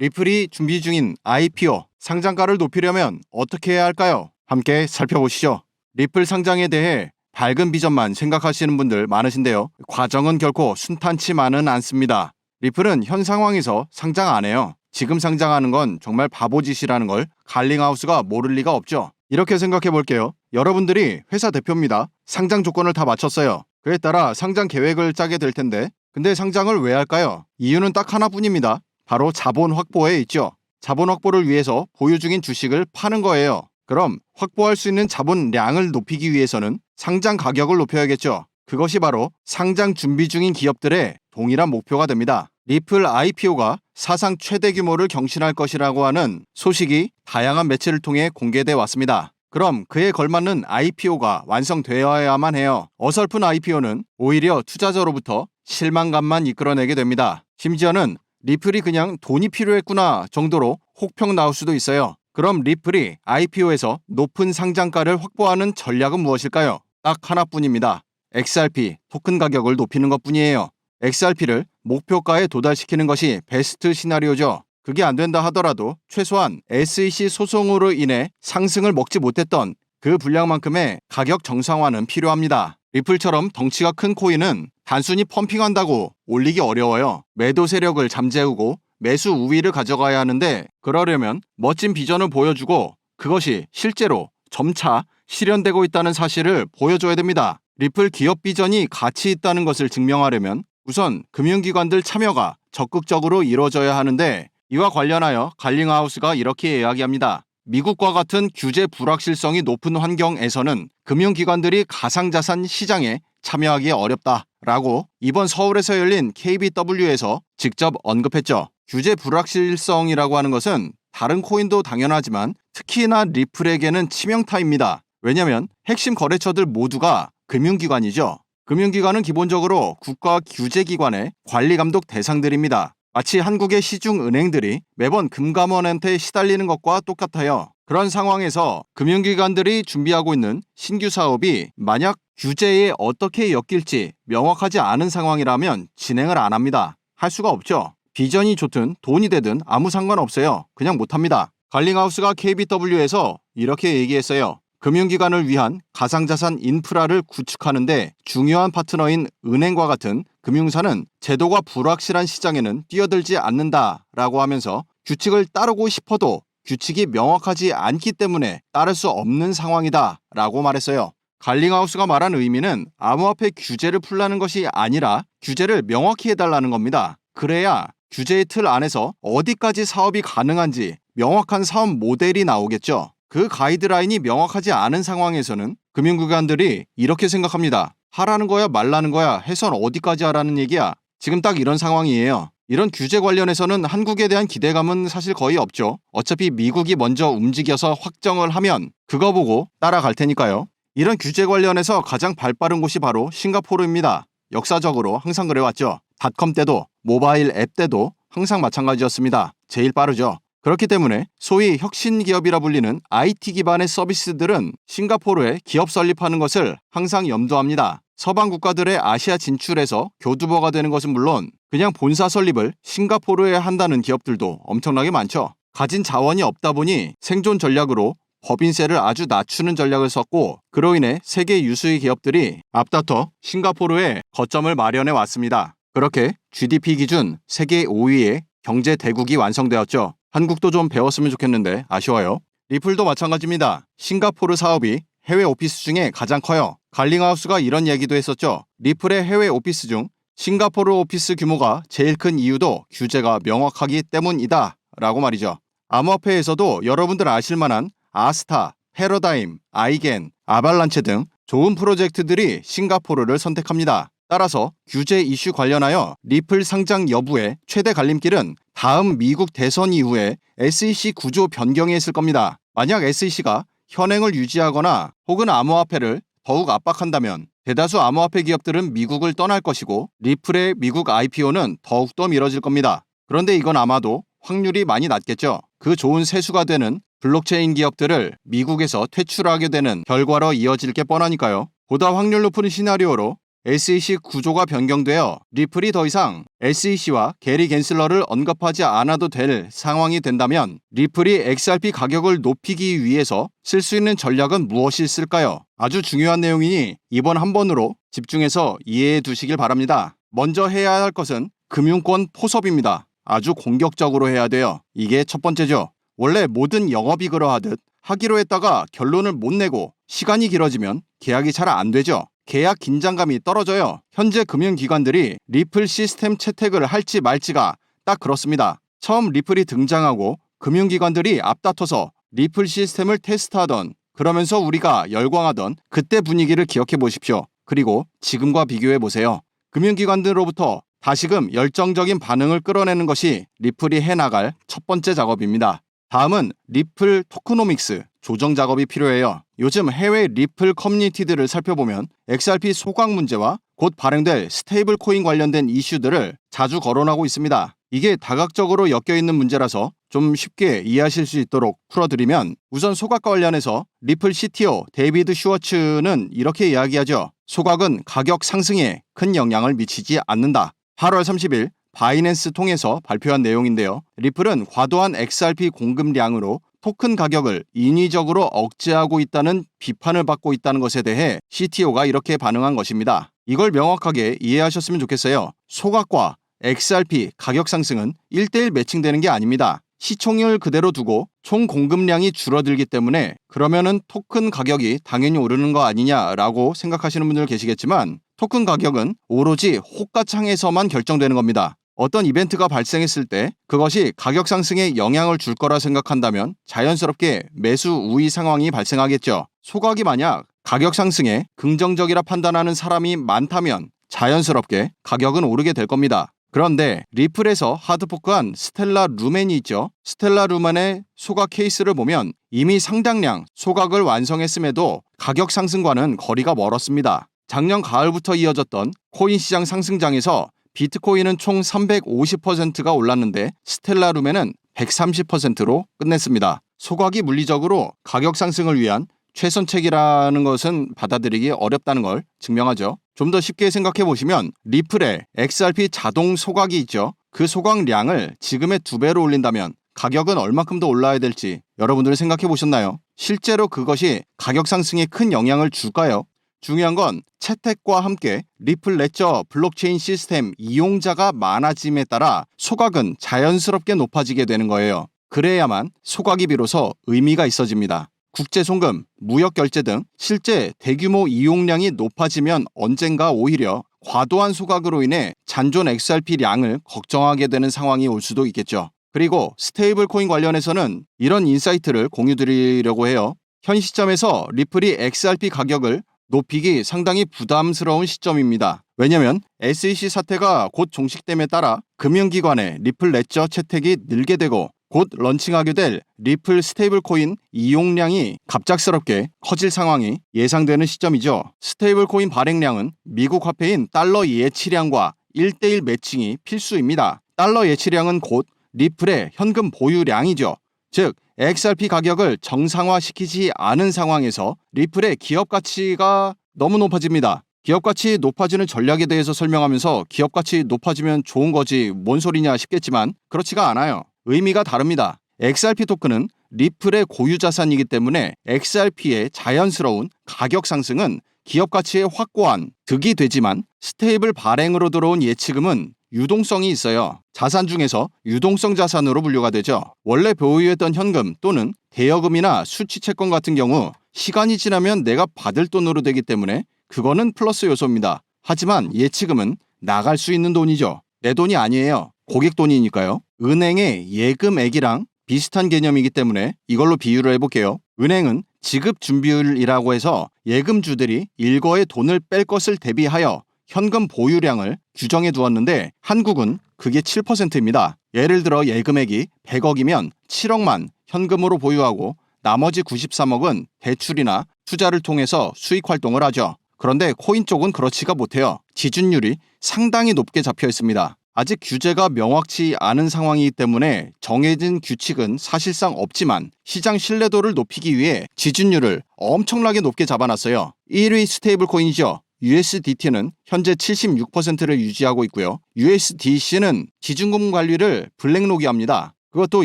리플이 준비 중인 IPO 상장가를 높이려면 어떻게 해야 할까요? 함께 살펴보시죠. 리플 상장에 대해 밝은 비전만 생각하시는 분들 많으신데요. 과정은 결코 순탄치만은 않습니다. 리플은 현 상황에서 상장 안 해요. 지금 상장하는 건 정말 바보짓이라는 걸 갈링하우스가 모를 리가 없죠. 이렇게 생각해 볼게요. 여러분들이 회사 대표입니다. 상장 조건을 다 맞췄어요. 그에 따라 상장 계획을 짜게 될 텐데 근데 상장을 왜 할까요? 이유는 딱 하나뿐입니다. 바로 자본 확보에 있죠. 자본 확보를 위해서 보유 중인 주식을 파는 거예요. 그럼 확보할 수 있는 자본량을 높이기 위해서는 상장 가격을 높여야겠죠. 그것이 바로 상장 준비 중인 기업들의 동일한 목표가 됩니다. 리플 IPO가 사상 최대 규모를 경신할 것이라고 하는 소식이 다양한 매체를 통해 공개돼 왔습니다. 그럼 그에 걸맞는 IPO가 완성되어야만 해요. 어설픈 IPO는 오히려 투자자로부터 실망감만 이끌어내게 됩니다. 심지어는 리플이 그냥 돈이 필요했구나 정도로 혹평 나올 수도 있어요. 그럼 리플이 IPO에서 높은 상장가를 확보하는 전략은 무엇일까요? 딱 하나뿐입니다. XRP, 토큰 가격을 높이는 것뿐이에요. XRP를 목표가에 도달시키는 것이 베스트 시나리오죠. 그게 안 된다 하더라도 최소한 SEC 소송으로 인해 상승을 먹지 못했던 그 분량만큼의 가격 정상화는 필요합니다. 리플처럼 덩치가 큰 코인은 단순히 펌핑한다고 올리기 어려워요. 매도 세력을 잠재우고 매수 우위를 가져가야 하는데 그러려면 멋진 비전을 보여주고 그것이 실제로 점차 실현되고 있다는 사실을 보여줘야 됩니다. 리플 기업 비전이 가치 있다는 것을 증명하려면 우선 금융기관들 참여가 적극적으로 이루어져야 하는데 이와 관련하여 갈링하우스가 이렇게 이야기합니다. 미국과 같은 규제 불확실성이 높은 환경에서는 금융기관들이 가상자산 시장에 참여하기 어렵다라고 이번 서울에서 열린 KBW에서 직접 언급했죠. 규제 불확실성이라고 하는 것은 다른 코인도 당연하지만 특히나 리플에게는 치명타입니다. 왜냐하면 핵심 거래처들 모두가 금융기관이죠. 금융기관은 기본적으로 국가 규제기관의 관리감독 대상들입니다. 마치 한국의 시중은행들이 매번 금감원한테 시달리는 것과 똑같아요. 그런 상황에서 금융기관들이 준비하고 있는 신규 사업이 만약 규제에 어떻게 엮일지 명확하지 않은 상황이라면 진행을 안 합니다. 할 수가 없죠. 비전이 좋든 돈이 되든 아무 상관없어요. 그냥 못합니다. 갈링하우스가 KBW에서 이렇게 얘기했어요. 금융기관을 위한 가상자산 인프라를 구축하는데 중요한 파트너인 은행과 같은 금융사는 제도가 불확실한 시장에는 뛰어들지 않는다라고 하면서 규칙을 따르고 싶어도 규칙이 명확하지 않기 때문에 따를 수 없는 상황이다라고 말했어요. 갈링하우스가 말한 의미는 암호화폐 규제를 풀라는 것이 아니라 규제를 명확히 해달라는 겁니다. 그래야 규제의 틀 안에서 어디까지 사업이 가능한지 명확한 사업 모델이 나오겠죠. 그 가이드라인이 명확하지 않은 상황에서는 금융기관들이 이렇게 생각합니다. 하라는 거야 말라는 거야 해선 어디까지 하라는 얘기야. 지금 딱 이런 상황이에요. 이런 규제 관련해서는 한국에 대한 기대감은 사실 거의 없죠. 어차피 미국이 먼저 움직여서 확정을 하면 그거 보고 따라갈 테니까요. 이런 규제 관련해서 가장 발빠른 곳이 바로 싱가포르입니다. 역사적으로 항상 그래왔죠. 닷컴 때도 모바일 앱 때도 항상 마찬가지였습니다. 제일 빠르죠. 그렇기 때문에 소위 혁신 기업이라 불리는 IT 기반의 서비스들은 싱가포르에 기업 설립하는 것을 항상 염두합니다. 서방 국가들의 아시아 진출에서 교두보가 되는 것은 물론 그냥 본사 설립을 싱가포르에 한다는 기업들도 엄청나게 많죠. 가진 자원이 없다 보니 생존 전략으로 법인세를 아주 낮추는 전략을 썼고 그로 인해 세계 유수의 기업들이 앞다퉈 싱가포르에 거점을 마련해 왔습니다. 그렇게 GDP 기준 세계 5위의 경제 대국이 완성되었죠. 한국도 좀 배웠으면 좋겠는데 아쉬워요. 리플도 마찬가지입니다. 싱가포르 사업이 해외 오피스 중에 가장 커요. 갈링하우스가 이런 얘기도 했었죠. 리플의 해외 오피스 중 싱가포르 오피스 규모가 제일 큰 이유도 규제가 명확하기 때문이다 라고 말이죠. 암호화폐에서도 여러분들 아실만한 아스타, 패러다임, 아이겐, 아발란체 등 좋은 프로젝트들이 싱가포르를 선택합니다. 따라서 규제 이슈 관련하여 리플 상장 여부의 최대 갈림길은 다음 미국 대선 이후에 SEC 구조 변경에 있을 겁니다. 만약 SEC가 현행을 유지하거나 혹은 암호화폐를 더욱 압박한다면 대다수 암호화폐 기업들은 미국을 떠날 것이고 리플의 미국 IPO는 더욱더 미뤄질 겁니다. 그런데 이건 아마도 확률이 많이 낮겠죠. 그 좋은 세수가 되는 블록체인 기업들을 미국에서 퇴출하게 되는 결과로 이어질 게 뻔하니까요. 보다 확률 높은 시나리오로 SEC 구조가 변경되어 리플이 더 이상 SEC와 게리 겐슬러를 언급하지 않아도 될 상황이 된다면 리플이 XRP 가격을 높이기 위해서 쓸 수 있는 전략은 무엇이 있을까요? 아주 중요한 내용이니 이번 한 번으로 집중해서 이해해 두시길 바랍니다. 먼저 해야 할 것은 금융권 포섭입니다. 아주 공격적으로 해야 돼요. 이게 첫 번째죠. 원래 모든 영업이 그러하듯 하기로 했다가 결론을 못 내고 시간이 길어지면 계약이 잘 안 되죠. 계약 긴장감이 떨어져요. 현재 금융기관들이 리플 시스템 채택을 할지 말지가 딱 그렇습니다. 처음 리플이 등장하고 금융기관들이 앞다퉈서 리플 시스템을 테스트하던, 그러면서 우리가 열광하던 그때 분위기를 기억해 보십시오. 그리고 지금과 비교해 보세요. 금융기관들로부터 다시금 열정적인 반응을 끌어내는 것이 리플이 해나갈 첫 번째 작업입니다. 다음은 리플 토크노믹스 조정 작업이 필요해요. 요즘 해외 리플 커뮤니티들을 살펴보면 XRP 소각 문제와 곧 발행될 스테이블 코인 관련된 이슈들을 자주 거론하고 있습니다. 이게 다각적으로 엮여있는 문제라서 좀 쉽게 이해하실 수 있도록 풀어드리면, 우선 소각과 관련해서 리플 CTO 데이비드 슈워츠는 이렇게 이야기하죠. 소각은 가격 상승에 큰 영향을 미치지 않는다. 8월 30일 바이낸스 통해서 발표한 내용인데요. 리플은 과도한 XRP 공급량으로 토큰 가격을 인위적으로 억제하고 있다는 비판을 받고 있다는 것에 대해 CTO가 이렇게 반응한 것입니다. 이걸 명확하게 이해하셨으면 좋겠어요. 소각과 XRP 가격 상승은 1대1 매칭되는 게 아닙니다. 시총률 그대로 두고 총 공급량이 줄어들기 때문에 그러면은 토큰 가격이 당연히 오르는 거 아니냐라고 생각하시는 분들 계시겠지만, 토큰 가격은 오로지 호가창에서만 결정되는 겁니다. 어떤 이벤트가 발생했을 때 그것이 가격 상승에 영향을 줄 거라 생각한다면 자연스럽게 매수 우위 상황이 발생하겠죠. 소각이 만약 가격 상승에 긍정적이라 판단하는 사람이 많다면 자연스럽게 가격은 오르게 될 겁니다. 그런데 리플에서 하드포크한 스텔라 루멘이 있죠. 스텔라 루멘의 소각 케이스를 보면 이미 상당량 소각을 완성했음에도 가격 상승과는 거리가 멀었습니다. 작년 가을부터 이어졌던 코인 시장 상승장에서 비트코인은 총 350%가 올랐는데 스텔라 루멘은 130%로 끝냈습니다. 소각이 물리적으로 가격 상승을 위한 최선책이라는 것은 받아들이기 어렵다는 걸 증명하죠. 좀 더 쉽게 생각해 보시면 리플에 XRP 자동 소각이 있죠. 그 소각량을 지금의 2배로 올린다면 가격은 얼마큼 더 올라야 될지 여러분들은 생각해 보셨나요? 실제로 그것이 가격 상승에 큰 영향을 줄까요? 중요한 건 채택과 함께 리플 레저 블록체인 시스템 이용자가 많아짐에 따라 소각은 자연스럽게 높아지게 되는 거예요. 그래야만 소각이 비로소 의미가 있어집니다. 국제송금, 무역결제 등 실제 대규모 이용량이 높아지면 언젠가 오히려 과도한 소각으로 인해 잔존 XRP량을 걱정하게 되는 상황이 올 수도 있겠죠. 그리고 스테이블 코인 관련해서는 이런 인사이트를 공유드리려고 해요. 현 시점에서 리플이 XRP 가격을 높이기 상당히 부담스러운 시점입니다. 왜냐하면 SEC 사태가 곧 종식됨에 따라 금융기관의 리플 레저 채택이 늘게 되고 곧 런칭하게 될 리플 스테이블 코인 이용량이 갑작스럽게 커질 상황이 예상되는 시점이죠. 스테이블 코인 발행량은 미국 화폐인 달러 예치량과 1대1 매칭이 필수입니다. 달러 예치량은 곧 리플의 현금 보유량이죠. 즉 XRP 가격을 정상화시키지 않은 상황에서 리플의 기업 가치가 너무 높아집니다. 기업 가치 높아지는 전략에 대해서 설명하면서 기업 가치 높아지면 좋은 거지 뭔 소리냐 싶겠지만 그렇지가 않아요. 의미가 다릅니다. XRP 토큰은 리플의 고유 자산이기 때문에 XRP의 자연스러운 가격 상승은 기업 가치의 확고한 득이 되지만, 스테이블 발행으로 들어온 예치금은 유동성이 있어요. 자산 중에서 유동성 자산으로 분류가 되죠. 원래 보유했던 현금 또는 대여금이나 수취채권 같은 경우 시간이 지나면 내가 받을 돈으로 되기 때문에 그거는 플러스 요소입니다. 하지만 예치금은 나갈 수 있는 돈이죠. 내 돈이 아니에요. 고객 돈이니까요. 은행의 예금액이랑 비슷한 개념이기 때문에 이걸로 비유를 해볼게요. 은행은 지급 준비율이라고 해서 예금주들이 일거에 돈을 뺄 것을 대비하여 현금 보유량을 규정해 두었는데 한국은 그게 7%입니다. 예를 들어 예금액이 100억이면 7억만 현금으로 보유하고 나머지 93억은 대출이나 투자를 통해서 수익 활동을 하죠. 그런데 코인 쪽은 그렇지가 못해요. 지준율이 상당히 높게 잡혀 있습니다. 아직 규제가 명확치 않은 상황이기 때문에 정해진 규칙은 사실상 없지만 시장 신뢰도를 높이기 위해 지준율을 엄청나게 높게 잡아놨어요. 1위 스테이블 코인이죠. USDT는 현재 76%를 유지하고 있고요. USDC는 기준금 관리를 블랙록이 합니다. 그것도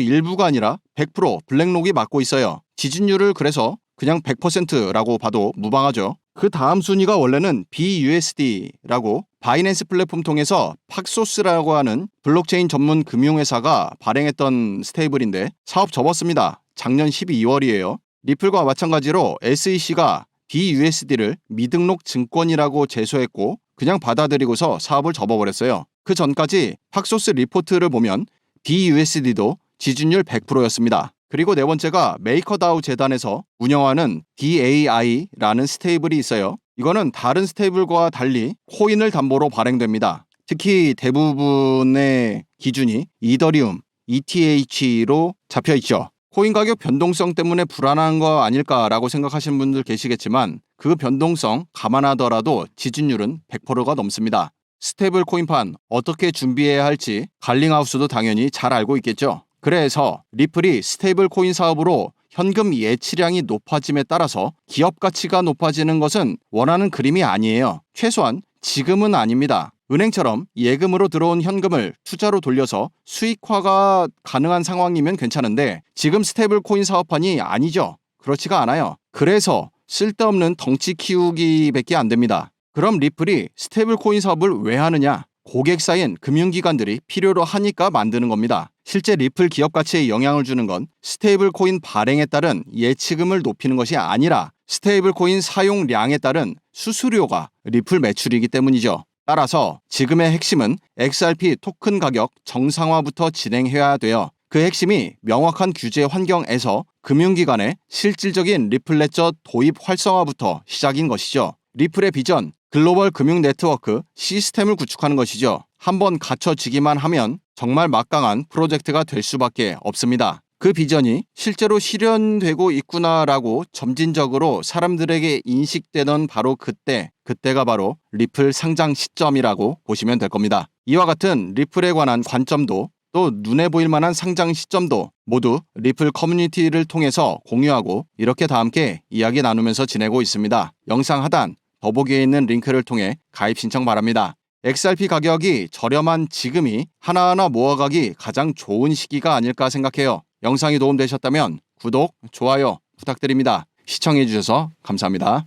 일부가 아니라 100% 블랙록이 맡고 있어요. 지준율을 그래서 그냥 100%라고 봐도 무방하죠. 그 다음 순위가 원래는 BUSD라고 바이낸스 플랫폼 통해서 팍소스라고 하는 블록체인 전문 금융회사가 발행했던 스테이블인데 사업 접었습니다. 작년 12월이에요. 리플과 마찬가지로 SEC가 BUSD를 미등록 증권이라고 제소했고 그냥 받아들이고서 사업을 접어버렸어요. 그 전까지 팍소스 리포트를 보면 BUSD도 지준율 100%였습니다. 그리고 네 번째가 메이커다우 재단에서 운영하는 DAI라는 스테이블이 있어요. 이거는 다른 스테이블과 달리 코인을 담보로 발행됩니다. 특히 대부분의 기준이 이더리움, ETH로 잡혀있죠. 코인 가격 변동성 때문에 불안한 거 아닐까라고 생각하시는 분들 계시겠지만 그 변동성 감안하더라도 지준율은 100%가 넘습니다. 스테이블 코인판 어떻게 준비해야 할지 갈링하우스도 당연히 잘 알고 있겠죠. 그래서 리플이 스테이블 코인 사업으로 현금 예치량이 높아짐에 따라서 기업 가치가 높아지는 것은 원하는 그림이 아니에요. 최소한 지금은 아닙니다. 은행처럼 예금으로 들어온 현금을 투자로 돌려서 수익화가 가능한 상황이면 괜찮은데 지금 스테이블 코인 사업판이 아니죠. 그렇지가 않아요. 그래서 쓸데없는 덩치 키우기밖에 안 됩니다. 그럼 리플이 스테이블 코인 사업을 왜 하느냐? 고객 사이엔 금융기관들이 필요로 하니까 만드는 겁니다. 실제 리플 기업 가치에 영향을 주는 건 스테이블 코인 발행에 따른 예치금을 높이는 것이 아니라 스테이블 코인 사용량에 따른 수수료가 리플 매출이기 때문이죠. 따라서 지금의 핵심은 XRP 토큰 가격 정상화부터 진행해야 돼요. 그 핵심이 명확한 규제 환경에서 금융기관의 실질적인 리플 레저 도입 활성화부터 시작인 것이죠. 리플의 비전, 글로벌 금융 네트워크 시스템을 구축하는 것이죠. 한번 갖춰지기만 하면 정말 막강한 프로젝트가 될 수밖에 없습니다. 그 비전이 실제로 실현되고 있구나라고 점진적으로 사람들에게 인식되던 바로 그때가 바로 리플 상장 시점이라고 보시면 될 겁니다. 이와 같은 리플에 관한 관점도 또 눈에 보일 만한 상장 시점도 모두 리플 커뮤니티를 통해서 공유하고 이렇게 다 함께 이야기 나누면서 지내고 있습니다. 영상 하단 더보기에 있는 링크를 통해 가입 신청 바랍니다. XRP 가격이 저렴한 지금이 하나하나 모아가기 가장 좋은 시기가 아닐까 생각해요. 영상이 도움되셨다면 구독, 좋아요 부탁드립니다. 시청해주셔서 감사합니다.